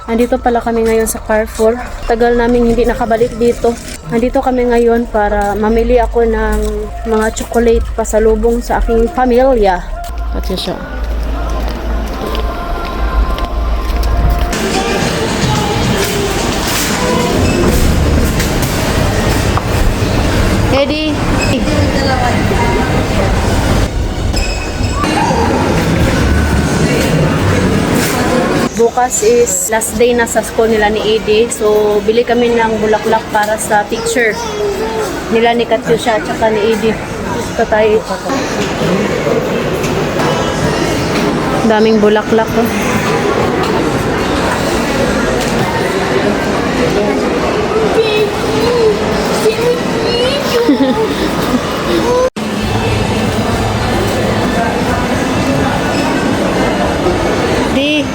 Nandito pala kami ngayon sa Carrefour. Tagal namin hindi nakabalik dito. Nandito kami ngayon para mamili ako ng mga chocolate pasalubong sa aking pamilya. Pati siya. Eddie. Bukas is last day na sa school nila ni Eddie. So, bili kami ng bulaklak para sa picture nila ni Katyusha at saka ni Eddie. Gusto tayo. Daming bulaklak. Oh. Di.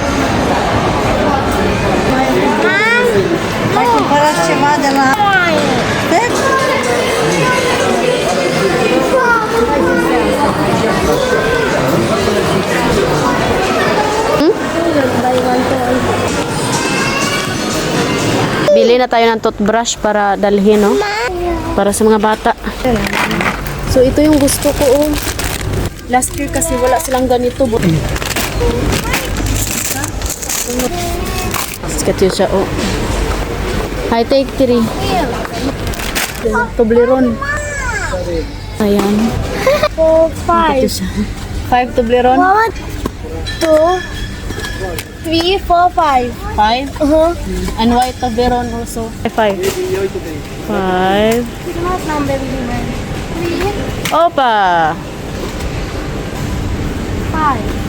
Bili na tayo ng toothbrush para dalhin, no? Para sa mga bata. So, ito yung gusto ko, oh. Last year kasi wala silang ganito. Katyusha, oh. Hi, take 3. Toblerone. Ayan. 4, 5. 5 Toblerone. 1, 2, 3, 4, 5. 5? And white Toblerone also. 5. 5. Opa! 5.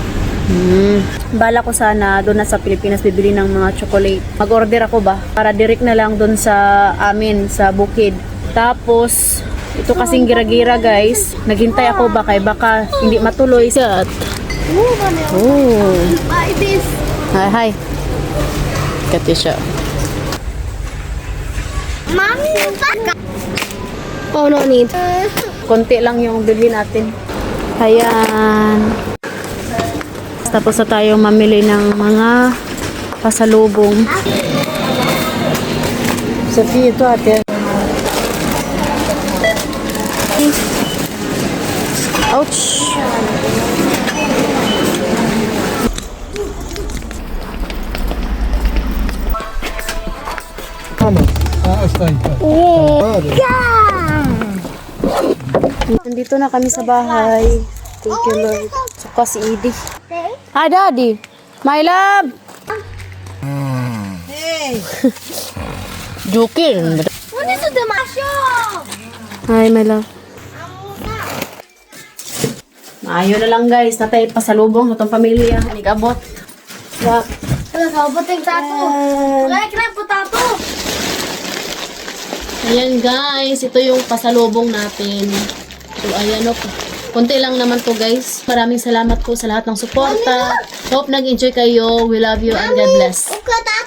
Bala ko sana doon na sa Pilipinas bibili ng mga chocolate. Mag-order ako ba? Para direct na lang doon sa amin, sa bukid. Tapos, ito kasing gira-gira guys. Naghintay ako ba kay baka hindi matuloy. Set. Oh. Buy this. Hi. Katyusha. Mommy, oh, no need. Konti lang yung bilhin natin. Ayan. Tapos na tayo mamili ng mga pasalubong. Sophie, ito ate. Ouch! Vamos. Está aí. Nandito na kami sa bahay. Thank you, Lord. Saka si Edie. Hi, Daddy. My love. Hey. Joking. What is the masyo? Hi, my love. Maayo na lang guys. Natay pasalubong sa itong pamilya. Nag-abot. Yeah. Wala ka, bating tato. Wala ka na tato. Ayan guys, ito yung pasalubong natin. So ayan o, konti lang naman to guys. Maraming salamat po sa lahat ng suporta. Hope nag-enjoy kayo. We love you and God bless. Ukata